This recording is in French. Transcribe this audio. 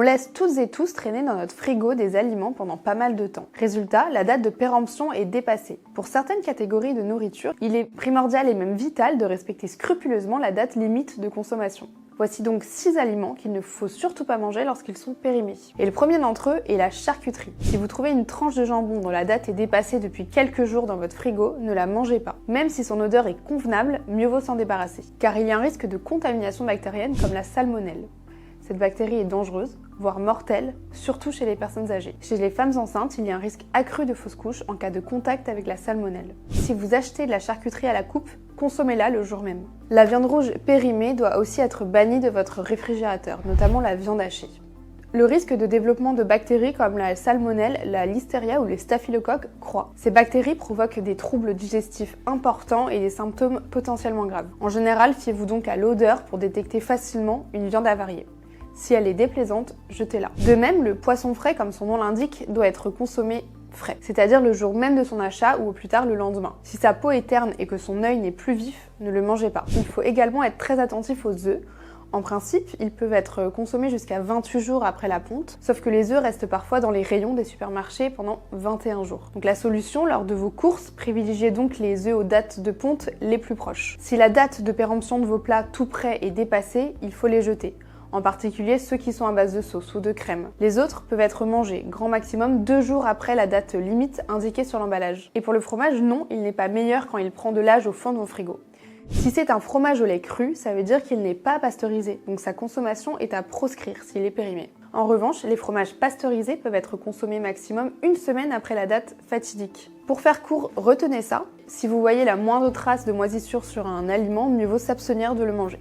On laisse toutes et tous traîner dans notre frigo des aliments pendant pas mal de temps. Résultat, la date de péremption est dépassée. Pour certaines catégories de nourriture, il est primordial et même vital de respecter scrupuleusement la date limite de consommation. Voici donc 6 aliments qu'il ne faut surtout pas manger lorsqu'ils sont périmés. Et le premier d'entre eux est la charcuterie. Si vous trouvez une tranche de jambon dont la date est dépassée depuis quelques jours dans votre frigo, ne la mangez pas. Même si son odeur est convenable, mieux vaut s'en débarrasser. Car il y a un risque de contamination bactérienne comme la salmonelle. Cette bactérie est dangereuse, voire mortelle, surtout chez les personnes âgées. Chez les femmes enceintes, il y a un risque accru de fausse couche en cas de contact avec la salmonelle. Si vous achetez de la charcuterie à la coupe, consommez-la le jour même. La viande rouge périmée doit aussi être bannie de votre réfrigérateur, notamment la viande hachée. Le risque de développement de bactéries comme la salmonelle, la listeria ou les staphylocoques croît. Ces bactéries provoquent des troubles digestifs importants et des symptômes potentiellement graves. En général, fiez-vous donc à l'odeur pour détecter facilement une viande avariée. Si elle est déplaisante, jetez-la. De même, le poisson frais, comme son nom l'indique, doit être consommé frais, c'est-à-dire le jour même de son achat ou au plus tard le lendemain. Si sa peau est terne et que son œil n'est plus vif, ne le mangez pas. Il faut également être très attentif aux œufs. En principe, ils peuvent être consommés jusqu'à 28 jours après la ponte, sauf que les œufs restent parfois dans les rayons des supermarchés pendant 21 jours. Donc la solution, lors de vos courses, privilégiez donc les œufs aux dates de ponte les plus proches. Si la date de péremption de vos plats tout prêts est dépassée, il faut les jeter. En particulier ceux qui sont à base de sauce ou de crème. Les autres peuvent être mangés, grand maximum 2 jours après la date limite indiquée sur l'emballage. Et pour le fromage, non, il n'est pas meilleur quand il prend de l'âge au fond de vos frigos. Si c'est un fromage au lait cru, ça veut dire qu'il n'est pas pasteurisé, donc sa consommation est à proscrire s'il est périmé. En revanche, les fromages pasteurisés peuvent être consommés maximum 1 semaine après la date fatidique. Pour faire court, retenez ça, si vous voyez la moindre trace de moisissure sur un aliment, mieux vaut s'abstenir de le manger.